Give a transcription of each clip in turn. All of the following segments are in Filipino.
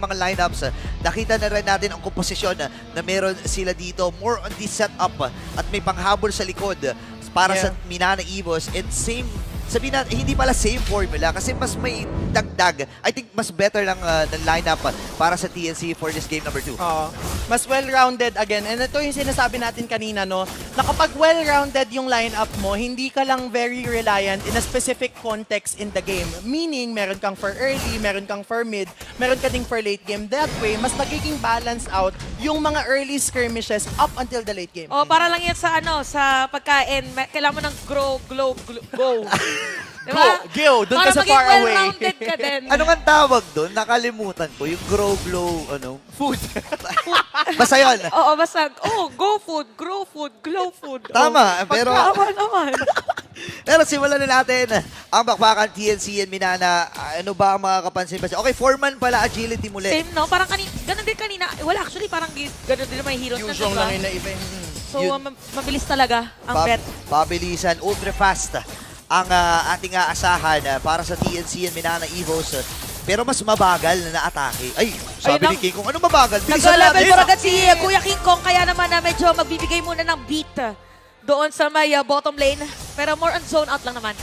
mga lineups, nakita na rin natin ang komposisyon na meron sila dito. More on the setup at may panghabol sa likod para sa Minana Evos. And same, sabihin na, hindi pala same formula kasi mas may dagdag. I think mas better lang ng lineup para sa TNC for this game number 2. Mas well-rounded again. And ito yung sinasabi natin kanina, no? Na kapag well-rounded yung lineup mo, hindi ka lang very reliant in a specific context in the game. Meaning, meron kang for early, meron kang for mid, meron ka ding for late game. That way, mas nagiging balance out yung mga early skirmishes up until the late game. Oh, para lang yan sa sa pagkain. Kailangan mo ng go. Diba? Gil, doon ka Para sa maging far away. well-rounded ka din. Ano nga tawag doon? Nakalimutan ko. Yung glow, food. Basta yun. Oo, basta, go food, grow food, glow food. Tama, pero... Tama naman. Pero simulan na natin ang bakbakan TNC and Minana. Ano ba ang mga kapansin ba? Okay, Foreman pala, agility muli. Same, no? Parang ganun din kanina. Wala, actually, parang ganun din naman yung heroes na, Fusion diba? lang yun na iba. So, Yun. mabilis talaga ang bet. Pabilisan, ultra fast ang ating aasahan para sa TNC and Minana Evos. Pero mas mabagal na atake. Ay, sabi ni King Kong, ano mabagal? Bilisan Nag-level natin. for agad si Kuya King Kong, kaya naman na medyo magbibigay muna ng beat doon sa may bottom lane. Pero more on zone out lang naman.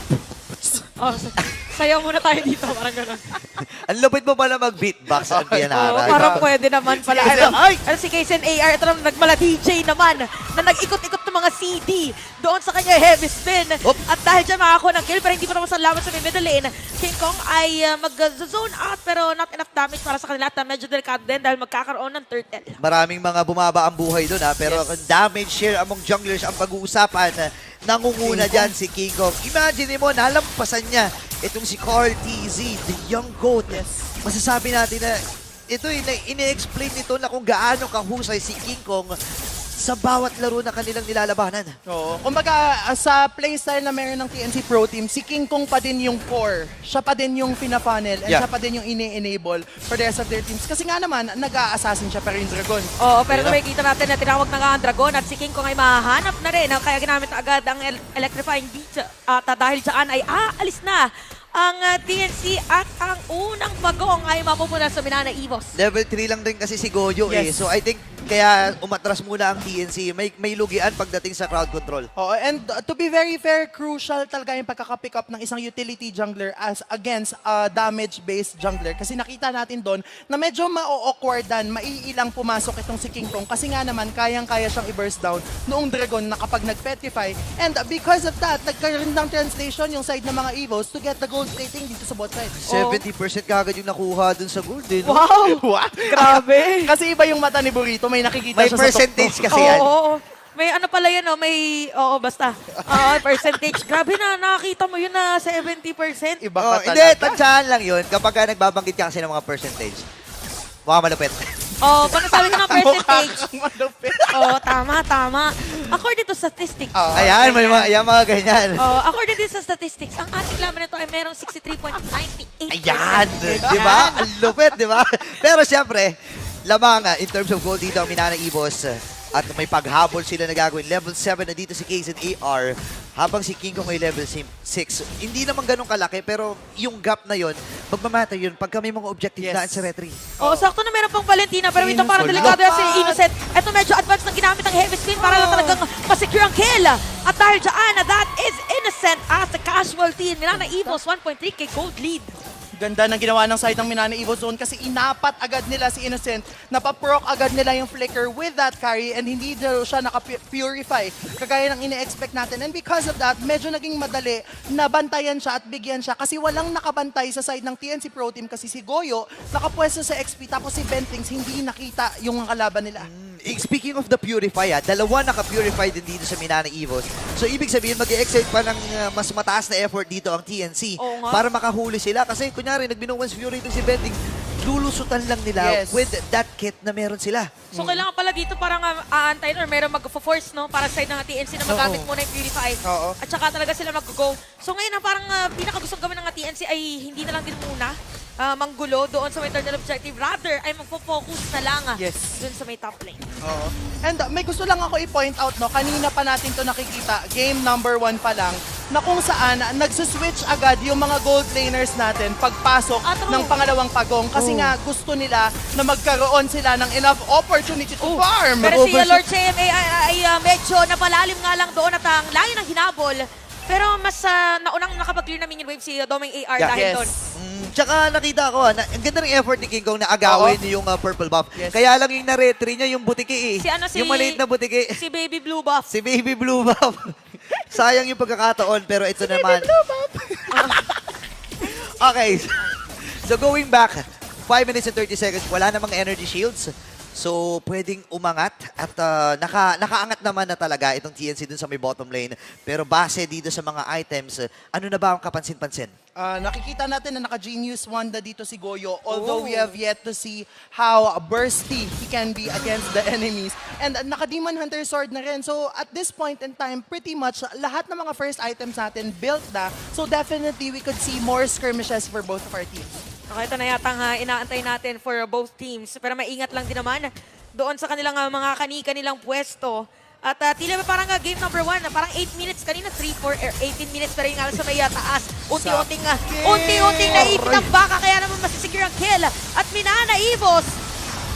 Sayaw muna tayo dito, parang gano'n. Ang lupit mo pala mag-beatbox, Pianara. Parang pwede naman pala. Ano si Kaysen AR, ito naman nagmala DJ naman, na nag-ikot-ikot ng mga CD doon sa kanya heavy spin. At dahil dyan makakuha ng kill, pero hindi pa naman sa laban sa may middle lane. King Kong ay mag-zone out, pero not enough damage para sa kanila. At medyo delikado din dahil magkakaroon ng turtle. Maraming mga bumaba ang buhay doon, pero damage share among junglers ang pag-uusapan. Nangunguna dyan si King Kong. Imagine mo, nalampasan niya itong si Carl TZ, the young goat. Masasabi natin na ito ini-explain nito na kung gaano kahusay si King Kong sa bawat laro na kanilang nilalabanan. Oo. Kumbaga, sa playstyle na meron ng TNC Pro Team, si King Kong pa din yung core. Siya pa din yung pina-funnel and siya pa din yung ini-enable for the rest of their teams. Kasi nga naman, nag-a-assassin siya pero yung Dragon. Oo, pero nakikita natin na tinawag na nga ang Dragon at si King Kong ay mahahanap na rin. Kaya ginamit na agad ang electrifying beat. At dahil dyan ay aalis na ang TNC at ang unang bagong ay mapupuna sa Minana Evos. Level 3 lang din kasi si Goyo So I think kaya umatras muna ang TNC. May lugian pagdating sa crowd control. Oo, and to be very fair, crucial talaga yung pagkaka-pick up ng isang utility jungler as against a damage-based jungler. Kasi nakita natin doon na medyo ma-awkwardan, maiilang pumasok itong si King Kong. Kasi nga naman, kayang-kaya siyang i-burst down noong Dragon na kapag nag-petrify. And because of that, nagkaroon ng translation yung side ng mga Evos to get the gold plating dito sa bot side. 70% kagad yung nakuha dun sa gold. Wow! Grabe! Kasi iba yung mata ni Burrito, may nakikita May siya percentage sa kasi yan. Oo. May ano pala yan, may, basta. Percentage. Grabe na, nakakita mo yun na 70%. Iba pa talaga. Hindi, tansyahan lang yun kapag nagbabanggit ka kasi ng mga percentage. Mukha malupit. Pag nasabi ko ng percentage. Malupit. Tama. According to statistics. Ayan, may mga ganyan. According to statistics, ang ating laban nito ay merong 63.98%. Ayan! Di ba? Ang lupit, di ba? Pero siyempre, lamang in terms of gold dito ang Minana Evos. At may paghabol sila na gagawin. Level 7 na dito si Kaysen AR. Habang si King Kong ay level 6. Hindi naman ganun kalaki, pero yung gap na yon magmamatter yun pagka may mga objective na sa retry. Sakto na meron pang Valentina, pero ito parang delikado yan si Innocent. Ito medyo advanced na ginamit ang heavy spin para lang talagang masecure ang kill. At dahil dyan, that is Innocent as a casualty. Minana Evos, 1.3k gold lead. Ganda ng ginawa ng side ng Minana Evo Zone kasi inapat agad nila si Innocent. Napaproc agad nila yung flicker with that carry and hindi daw siya naka-purify kagaya ng ine-expect natin. And because of that, medyo naging madali na bantayan siya at bigyan siya kasi walang nakabantay sa side ng TNC Pro Team kasi si Goyo nakapwesto sa XP tapos si Bentings hindi nakita yung kalaban nila. Speaking of the Purify, dalawa naka-Purify din dito sa Minana Evos. So, ibig sabihin, mag-e-excite pa ng mas mataas na effort dito ang TNC para makahuli sila. Kasi, kunyari, nagbinuwans Fury ito si Bending, lulusutan lang nila with that kit na meron sila. So, kailangan pala dito parang aantayin or meron mag-force, no? Para sa side ng TNC na magamit muna yung Purify. At saka talaga sila mag-go. So, ngayon, parang pinakagustong gawin ng TNC ay hindi na lang din muna manggulo doon sa may internal objective. Rather, ay magpo-focus na lang doon sa may top lane. And may gusto lang ako i-point out, no, kanina pa natin to nakikita, game number 1 pa lang, na kung saan nagsuswitch agad yung mga gold laners natin pagpasok True. ng pangalawang pagong kasi nga gusto nila na magkaroon sila ng enough opportunity to farm. Pero si Lord JMA ay medyo napalalim nga lang doon at ang layo ng hinabol. Pero mas naunang nakapag-clear na minion wave si Doming AR Yeah. dahil Yes. doon. Tsaka nakita ko, ang ganda ng effort ni King Kong na agawin yung purple buff. Yes. Kaya lang yung na-retry niya yung butiki eh. Yung maliit na butiki. Si Baby Blue Buff. Si Baby Blue Buff. Sayang yung pagkakataon, pero ito naman. Okay. So going back, 5 minutes and 30 seconds, wala namang energy shields. So, pwedeng umangat at nakaangat naman na talaga itong TNC dun sa may bottom lane. Pero base dito sa mga items, ano na ba ang kapansin-pansin? Nakikita natin na naka-genius Wanda dito si Goyo, although we have yet to see how bursty he can be against the enemies. And naka-Demon Hunter Sword na rin. So at this point in time, pretty much lahat ng mga first items natin built na. So definitely we could see more skirmishes for both of our teams. Okay, ito na yata nga inaantay natin for both teams. Pero maingat lang din naman doon sa kanilang mga kanilang pwesto. At tila ba parang game number 1, parang 8 minutes kanina, 18 minutes pero yung nga lang sa may taas. Unti-unting naipit ang baka kaya naman masisecure ang kill. At Minana Evos,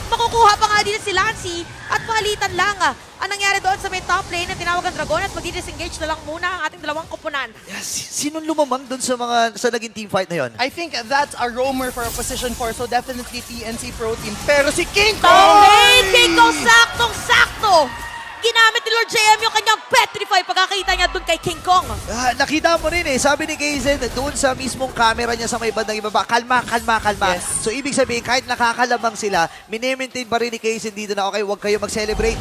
makukuha pa nga din si Lancy at palitan lang. Ang nangyari doon sa may top lane na tinawag ang Dragon at mag-disengage na lang muna ang ating dalawang koponan. Yes. Sinong lumamang dun sa naging team fight na yon? I think that's a roamer for a position 4, so definitely TNC Pro Team. Pero si King Kong! Tommy King Kong saktong-sakto! Ginamit ni Lord JM yung kanyang Petrify pagkakita niya doon kay King Kong. Nakita mo rin eh, sabi ni Kaizen, doon sa mismong camera niya sa may bandang ibaba, kalma. Yes. So ibig sabihin, kahit nakakalamang sila, minimaintain pa rin ni Kaizen dito na okay, huwag kayo mag-celebrate.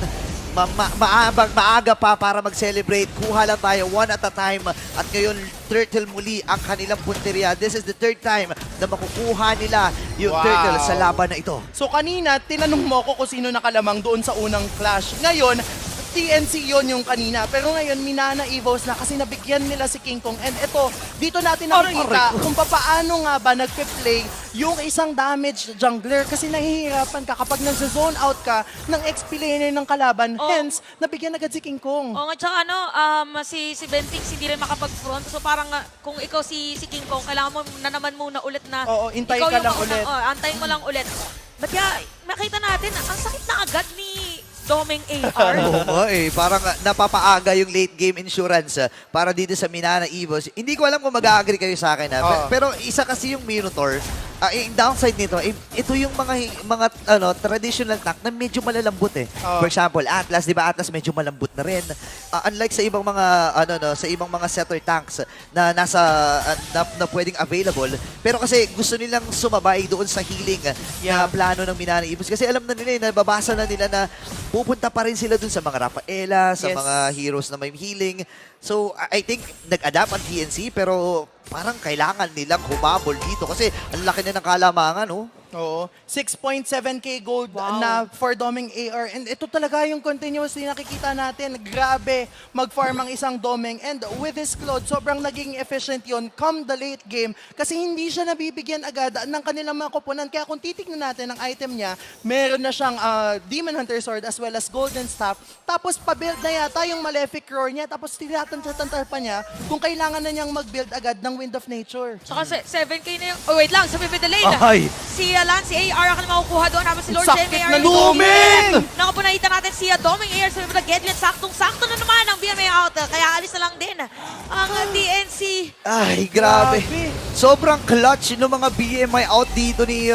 Maaga pa para mag-celebrate. Kuha lang tayo one at a time. At ngayon, Turtle muli ang kanilang punteriya. This is the third time na makukuha nila yung Wow. Turtle sa laban na ito. So kanina, tinanong mo ko kung sino nakalamang doon sa unang clash. Ngayon, TNC yon yung kanina. Pero ngayon, Minana Evos na kasi nabigyan nila si King Kong. And ito, dito natin nakikita kung paano nga ba nagpe-play yung isang damage jungler. Kasi nahihirapan ka kapag nag-zone out ka ng XP laner ng kalaban. Hence, nabigyan agad si King Kong. O nga, tsaka si Bentix hindi rin makapag-front. So parang kung ikaw si King Kong, kailangan mo na naman muna ulit na Oo, intay ikaw ka yung lang ulit. Antayin mo lang ulit. But yeah, makita natin, ang sakit na agad ni Doming AR. Oo nga eh, parang napapaaga yung late game insurance para dito sa Minana Evos. Hindi ko alam kung mag-agree kayo sa akin pero isa kasi yung Minotaur, yung downside nito, ito yung mga traditional tank na medyo malalambot eh. For example, Atlas, 'di ba? Atlas medyo malambot na rin. Unlike sa ibang mga sa ibang mga setter tanks na nasa na pwedeng available, pero kasi gusto nilang sumabay doon sa healing na plano ng Minana Evos kasi alam na nila, nababasa na nila na pupunta pa rin sila dun sa mga Rafaela, sa mga heroes na may healing. So, I think nag-adapt ang TNC pero parang kailangan nilang humabol dito kasi ang laki na ng kalamangan, oh. Oo. 6.7k gold na for Doming AR. And ito talaga yung continuously nakikita natin. Grabe mag-farm ang isang Doming. And with his Claude, sobrang naging efficient yon come the late game. Kasi hindi siya nabibigyan agad ng kanilang mga koponan. Kaya kung titignan natin ang item niya, meron na siyang Demon Hunter Sword as well as Golden Staff. Tapos pa-build na yata yung Malefic Roar niya. Tapos tinatantar pa niya kung kailangan na niyang mag-build agad ng Wind of Nature. Tsaka 7k na yung... Oh, wait lang, sa middle lane. Ay! Si Lance AR ang makukuha doon. Habang si Lord Sakit JM na AR. Doming! Nakapunahita natin si Doming AR sa middle Gedlet. Saktong-sakto na naman ang BMA out. Kaya alis na lang din ang TNC. Ay, grabe. Sobrang clutch ng mga BMI out dito ni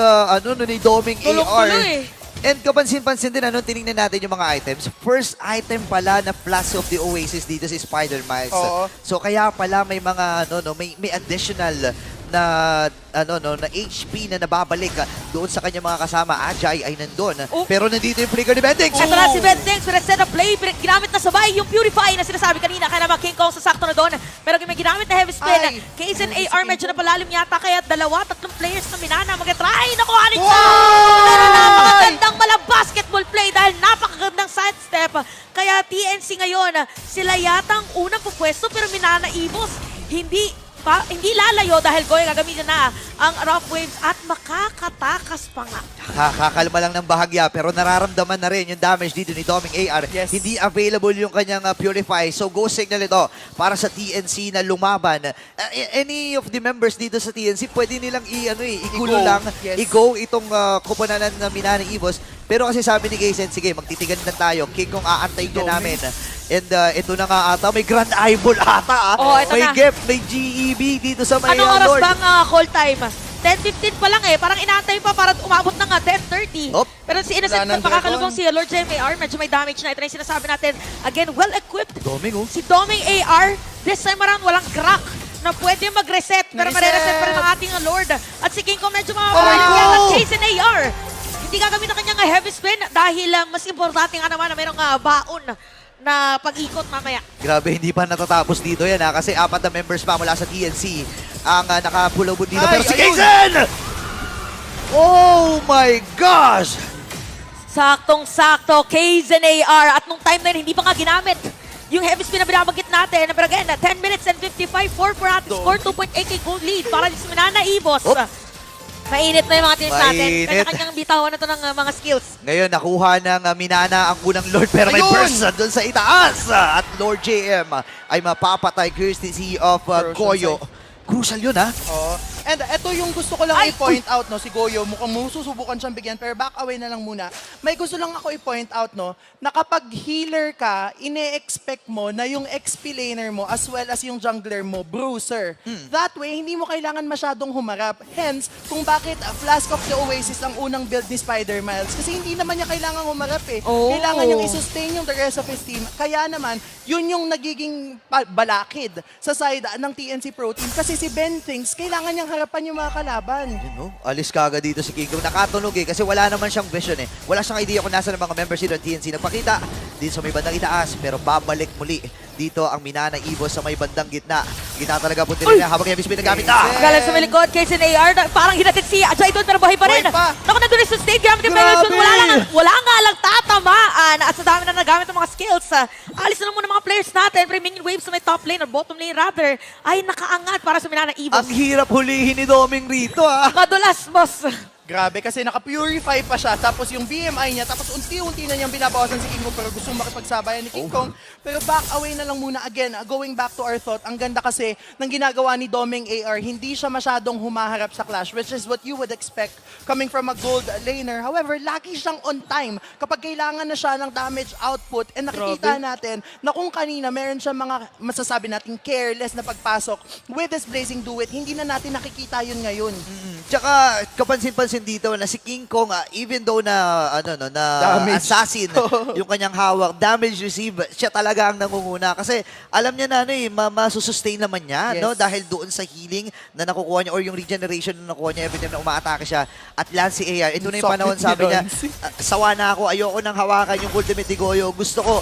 ni Doming AR. Tulong-tuloy. And kapansin-pansin din, tinignan natin yung mga items. First item pala na Flash of the Oasis dito si Spider-Miles. Oo. So kaya pala may mga may additional na na HP na nababalik doon sa kanyang mga kasama. Ajay ay nandun. Pero nandito yung flicker ni Bentix. Ito na si Bentix with a set of play. Ginamit na sabay yung Purify na sinasabi kanina. Kaya naman King Kong sa sakto na doon. Pero may ginamit na heavy spin. Kaizen AR medyo napalalim yata. Kaya 2-3 players na Minana mag-try. Nakuha ni Cha! Pero napakagandang basketball play dahil napakagandang sidestep. Kaya TNC ngayon, sila yata ang unang pupwesto pero Minana Evos hindi hindi lalayo dahil Goy gagamitin na ang rough waves at makakatakas pa nga. Kakalma lang ng bahagya pero nararamdaman na rin yung damage dito ni Doming AR. Yes. Hindi available yung kanyang Purify. So go signal ito para sa TNC na lumaban. Any of the members dito sa TNC pwede nilang igulo I-go. lang, Yes. i-go itong kupunanan na Minana Evos. Pero kasi sabi ni Kaysen, sige magtitigan na tayo. King Kong aantayin ka Doming. namin. And ito na nga ata, may Grand Eyeball ata. Oo, ito may na. Gep, may GEB dito sa may Anong oras Lord. bang call time? 10:15 pa lang eh. Parang inaantay pa para umabot na nga 10:30. Op. Pero si Innocent Wala nang makakalubong dragon. si Lord JMAR. Medyo may damage na. Ito na yung sinasabi natin. Again, well-equipped. Doming oh. Si Doming AR, this time around, walang crack na pwede mag-reset. Pero Na-reset. mare-reset pa rin ang ating Lord. At si King Kong medyo Oh my makakalimutan God! at Jason AR. Hindi gagamit ang kanyang heavy spin dahil mas importante nga naman na mayroong baon na pag-ikot mamaya. Grabe, hindi pa natatapos dito yan kasi apat na members pa mula sa TNC ang nakapulabot dito. Ay, Pero si ayun! Kaysen! Oh my gosh! Saktong-sakto, Kaysen AR. At nung time na yun, hindi pa nga ginamit yung heavy spin na binabanggit natin. Pero again, 10 minutes and 55 for ating score, 2.8k gold lead para sa Minana Evos. Op. Mainit na yung mga teams natin. Mainit. Kanya-kanyang bitawan na to ng mga skills. Ngayon, nakuha ng Minana ang unang Lord pero may Ayun! burst doon sa itaas. At Lord JM ay mapapatay courtesy of Corrosion Goyo. side. Crucial yun ha. Oo. And ito yung gusto ko lang Ay, i-point out, no, si Goyo, mukhang susubukan siyang bigyan, pero back away na lang muna. May gusto lang ako i-point out, no, na kapag healer ka, ine-expect mo na yung XP laner mo as well as yung jungler mo, bruiser. That way, hindi mo kailangan masyadong humarap. Hence, kung bakit Flask of the Oasis ang unang build ni Spider-Miles. Kasi hindi naman niya kailangan humarap eh. Oh. Kailangan niyang i-sustain yung the rest of his team. Kaya naman, yun yung nagiging balakid sa side ng TNC Pro Team. Kasi si Ben Things, kailangan niyang harapan yung mga kalaban. Yun, no? Alis kaga dito si King Kong. Nakatunog kasi wala naman siyang vision eh. Wala siyang idea kung nasa ng mga members dito ng TNC. Nagpakita dito sa may bandang itaas pero babalik muli dito ang Minana Evos sa may bandang gitna. Gitna talaga punti nila habang yung spin na gamit na. Galing sa may likod, Kaysen AR. Parang hinatid si Jaidon pero buhay pa rin. Buhay pa. Naku, nandun yung sustain. Gamit yung Grabe! Pegasus. Wala nga lang tatamaan. At sa dami na nagamit ng mga skills. Alis na lang muna mga players natin. Pero minion waves sa may top lane or bottom lane rather ay nakaangat para sa Minana Evos. Ang hirap hulihin ni Doming rito ah. Madulas, boss. Grabe, kasi naka-purify pa siya. Tapos yung BMI niya, tapos unti-unti na niyang binabawasan si King Kong pero gusto makipagsabayan ni King Kong. Pero back away na lang muna again. Going back to our thought, ang ganda kasi ng ginagawa ni Doming AR, hindi siya masyadong humaharap sa clash, which is what you would expect coming from a gold laner. However, lagi siyang on time kapag kailangan na siya ng damage output. And nakikita natin na kung kanina meron siya mga masasabi natin careless na pagpasok with this Blazing Do It, hindi na natin nakikita yun ngayon. Tsaka kapansin-pansin dito na si King Kong even though na Damage. assassin yung kanyang hawak, damage receive, siya talaga ang nangunguna kasi alam niya na masusustain naman niya Yes. no dahil doon sa healing na nakukuha niya or yung regeneration na nakukuha niya every time na umaatake siya at Lance AR. Ito na yung Sakit panahon ni sabi niya, Lance. sawa na ako, ayoko nang hawakan yung ultimate ni Goyo. Gusto ko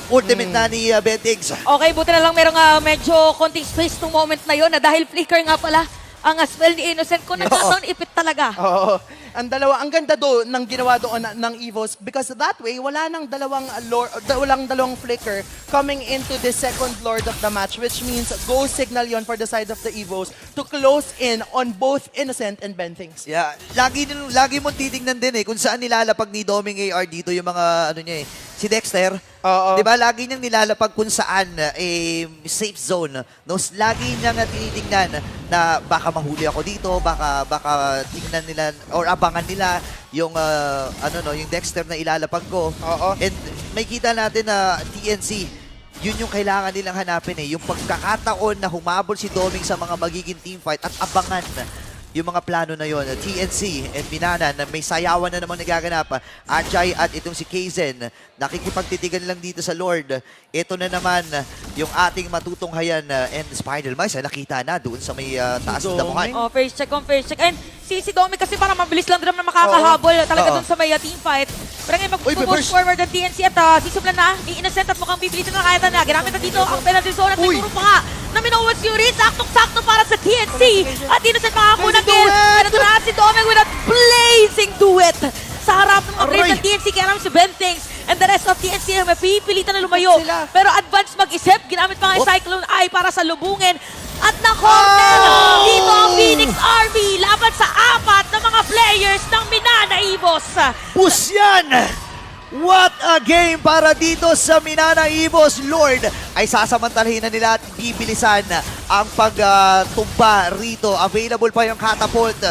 ultimate na ni Bentigs. Okay, buti na lang merong medyo konting space nung moment na yon na dahil flicker nga pala ang spell ni Innocent ko nagkataon ipit talaga. Oo. Ang ganda do ng ginawa doon ng Evos because that way wala nang walang dalawang flicker coming into the second lord of the match, which means go signal yon for the side of the Evos to close in on both Innocent and Ben Things. Yeah, lagi mong titingnan din kung saan nilalapag ni Doming AR dito yung mga niya si Dexter. Oo. 'Di ba? Lagi niyang nilalapag kung saan safe zone. No, lagi niyang tinitingnan na baka mahuli ako dito, baka tingnan nila or abangan nila yung yung Dexter na ilalapag ko. Oo. And may kita natin na TNC yun yung kailangan nilang hanapin yung pagkakataon na humabol si Doming sa mga magiging teamfight at abangan yung mga plano na yon. TNC and Minana na may sayawan na namang nagaganap. Ajay at itong si Kaysen nakikipagtitigan lang dito sa Lord. Ito na naman yung ating matutunghayan and Spider-Mice nakita na doon sa may taas ng damuhan. Oh, first check on first check. And si Domi kasi parang mabilis lang din naman makakahabol talaga Oo. dun sa may team fight. Pero ngayon Uy, mag-move reverse. forward ang TNC at sisublan na ni Innocent at mukhang bibilisan na kaya na. Ginamit na dito ang penalty zone at Uy. siguro pa nga na Minowas Fury. Saktong-sakto para sa TNC. At Innocent makakuha ng Blazing kill. duet! Pero ito na si Domi with a blazing duet sa harap ng mga players Aray. ng TNC kaya naman si Ben Things. And the rest of TNC, mapipilitan na lumayo. Sila. Pero advance mag-isip, ginamit pa nga yung Cyclone Eye para sa lubungin. At na-corner dito ang Phoenix Army laban sa apat na mga players ng Minana Evos. Push yan! What a game para dito sa Minana Evos. Lord ay sasamantalahin na nila at bibilisan ang pagtumba rito. Available pa yung catapult.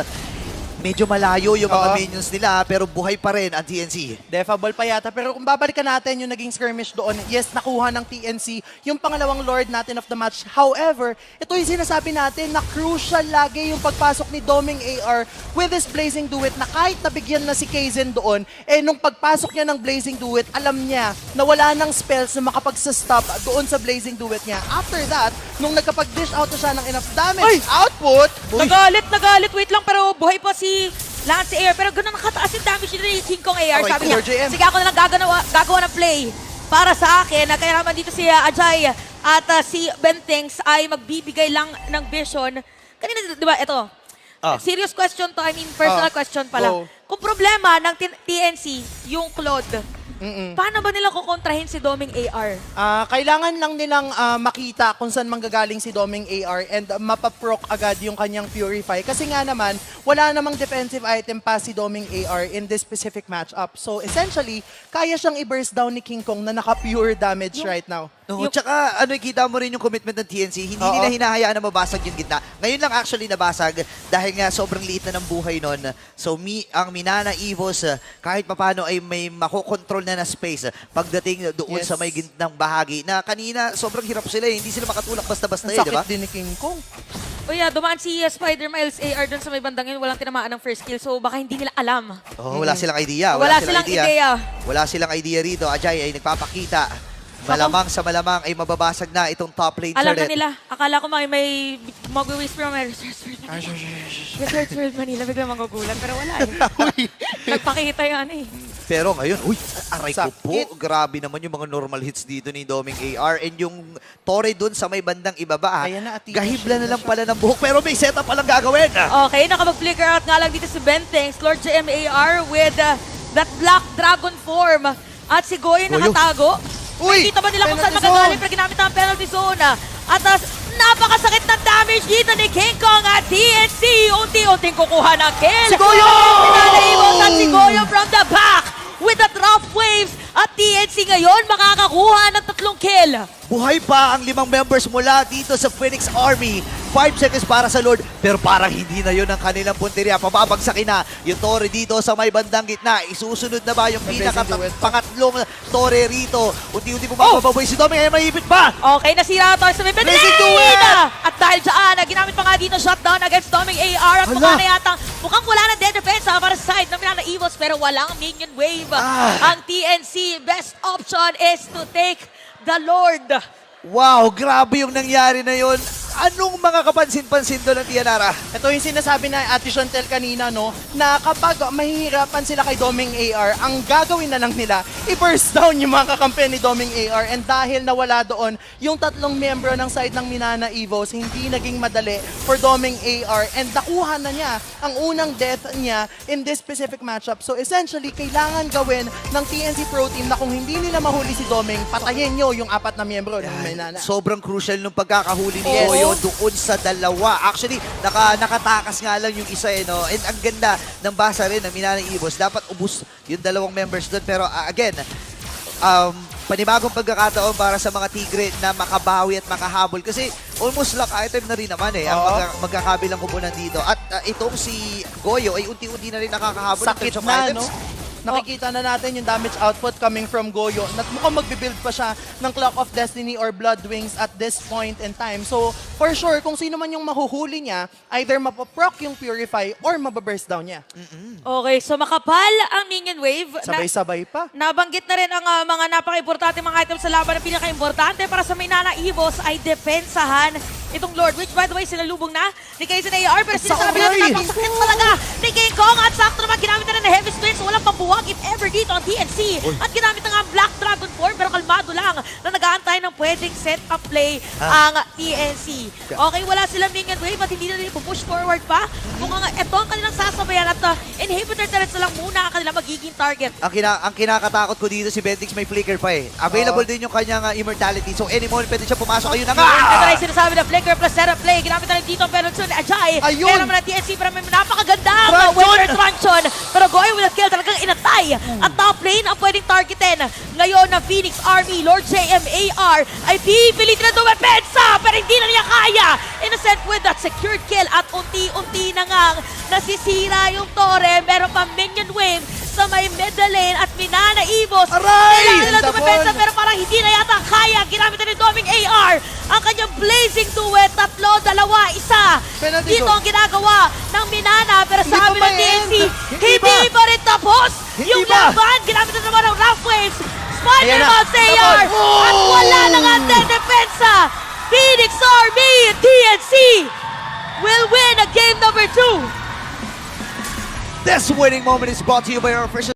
Medyo malayo yung mga minions nila pero buhay pa rin ang TNC. Defable pa yata. Pero kung babalikan natin yung naging skirmish doon, yes, nakuha ng TNC yung pangalawang Lord natin of the match. However, ito yung sinasabi natin na crucial lagi yung pagpasok ni Doming AR with his Blazing Duet na kahit nabigyan na si Kaizen doon, eh nung pagpasok niya ng Blazing Duet, alam niya na wala ng spells na makapag-stop doon sa Blazing Duet niya. After that, nung nagkapag-dish out na siya ng enough damage output, Nagalit, wait lang, pero buhay pa si Lance Air. Pero ganun nakataas yung damage ni King Kong AR. Okay, Sabi niya, Cooler JM. sige ako na lang gagawa ng play para sa akin. Kaya naman dito si Ajay at si Bentings ay magbibigay lang ng vision. Kanina, di ba, ito. Serious question to, I mean personal question pala. go. Kung problema ng TNC, yung Claude, paano ba nila kukontrahin si Doming AR? kailangan lang nilang makita kung saan manggagaling si Doming AR and mapaproc agad yung kanyang Purify. Kasi nga naman, wala namang defensive item pa si Doming AR in this specific matchup. So essentially, kaya siyang i-burst down ni King Kong na naka-pure damage right now. No, tsaka kita mo rin yung commitment ng TNC. Hindi nila hinahayaan na mabasag yung gitna. Ngayon lang actually nabasag dahil nga sobrang liit na ng buhay nun. So ang Minana Evos kahit papano ay may makokontrol na space pagdating doon sa may gitnang bahagi na kanina sobrang hirap sila hindi sila makatulak basta-basta Ang di ba? sakit din ni King Kong. O yeah, dumaan si Spider Miles AR dun sa may bandang yun, walang tinamaan ng first kill. So baka hindi nila alam. Wala silang idea. Wala silang idea. Wala silang idea rito. Ajay ay nagpapakita. Malamang sa malamang ay mababasag na itong top lane Alam na turret. nila. Akala ko may mag-whisper ng Research World Manila. Bigla magugulan. Pero wala eh. Nagpakita yan eh. Pero ngayon, aray ko po. Sakit. Grabe naman yung mga normal hits dito ni Doming AR. And yung Torre dun sa may bandang ibaba. Ayan na, Atita. Gahibla na lang pala ng buhok. Pero may setup palang gagawin. Okay, nakapag-flicker out nga lang dito si Bentings. Lord JMAR with that Black Dragon form. At si Goyo nakatago. Uy! Nakikita ba nila kung saan Penalty magagaling zone! pero ginamit ang penalty zone. At napakasakit ng damage dito ni King Kong at TNC. Unti-unting kukuha ng kill. Si Goyo! At si Goyo from the back with the drop waves. At TNC ngayon makakakuha ng 3 kill. Buhay pa ang 5 members mula dito sa Phoenix Army. 5 seconds para sa Lord, pero parang hindi na yun ang kanilang punteriya. Pababagsakin na yung Torre dito sa may bandang gitna. Isusunod na ba yung pangatlong Torre rito? Unti-unti bumababoy si Doming, ay mahipit pa! Okay, nasira ito sa may Blazing Duet! At dahil dyan, ginamit pa nga dito shutdown against Doming AR. At mukhang wala na dead defense para sa side ng Minana Evos, pero walang minion wave. Ang TNC, best option is to take the Lord. Wow, grabe yung nangyari na yun. Anong mga kapansin-pansin doon ng Tianara? Ito yung sinasabi na Ate Chantel kanina, no? Na kapag mahihirapan sila kay Doming AR, ang gagawin na lang nila, i-burst down yung mga kakampi ni Doming AR. And dahil nawala doon, yung 3 membro ng side ng Minana Evos, hindi naging madali for Doming AR. And nakuha na niya ang unang death niya in this specific matchup. So essentially, kailangan gawin ng TNC Pro Team na kung hindi nila mahuli si Doming, patayin nyo yung 4 na membro ng Minana. Sobrang crucial nung pagkakahuli ni Yes. Goyo doon sa dalawa. Actually, nakatakas nga lang yung isa no? And ang ganda ng basa rin ng Minana Evos. Dapat ubus yung 2 members doon. Pero again, panibagong pagkakataon para sa mga Tigre na makabawi at makahabol. Kasi almost lock item na rin naman ang magkakabilang kupunan dito. At itong si Goyo ay unti-unti na rin nakakahabol. Sakit in terms of na, items. no? Nakikita na natin yung damage output coming from Goyo. Mukhang magbibuild pa siya ng Clock of Destiny or Blood Wings at this point in time. So, for sure, kung sino man yung mahuhuli niya, either mapaproc yung Purify or mababurst down niya. Okay, so makapal ang minion wave. Sabay-sabay pa. Nabanggit na rin ang mga napaka-importante mga items sa laban. Ang pinaka-importante para sa Minana Evos ay depensahan itong Lord, which by the way, sinalubong na ni Kaizen AR. Pero sinasabi natin napakasakit talaga ni King Kong at sakto naman ginamit na rin na Heavy Spin. So walang pambuwag if ever dito ang TNC. At ginamit na nga ang Black Dragon form pero kalmado lang na nag-aantay ng pwede pwedeng set up play ang TNC. Okay, wala silang minion wave at hindi na nila push forward pa. Mukhang ito ang kanilang sasabayan at inhibitor turrets na lang muna ang kanilang magiging target. Ang kinakatakot ko dito si Bentix may flicker pa eh. Available din yung kanyang immortality. So any moment pwede siya pumasok. Ayun na nga! Ito na yung sinasabi na flicker plus setup play. Ginamit na rin dito ang Pelotson Ajay. Ayun! Kaya naman ang TNC pero may napakagandang Truncheon! Winter Truncheon. Pero going with a kill talagang inatay. At top lane ang pwedeng targetin. Ngayon ng Phoenix Army, Lord JMAR ay pipilit na dumepensa pero hindi na niya kaya. Innocent with that secured kill at unti-unti na ngang nasisira yung torre. Meron pa minion wave sa may middle lane at Minana Evos. Aray! Kailangan nila Double! dumepensa pero parang hindi na yata kaya. Ginamit na ni Doming AR ang kanyang blazing duet. 3, 2, 1. Penalty Dito zone. ang ginagawa ng Minana pero Hindi sabi pa ng TNC, ma-end. hindi pa rin tapos Hindi yung pa. laban. Ginamit na naman ng Rough Waves. Ayan na. Spider-Man sa AR Double. at wala nang ante depensa. Phoenix Army TNC will win a game number 2. This winning moment is brought to you by our official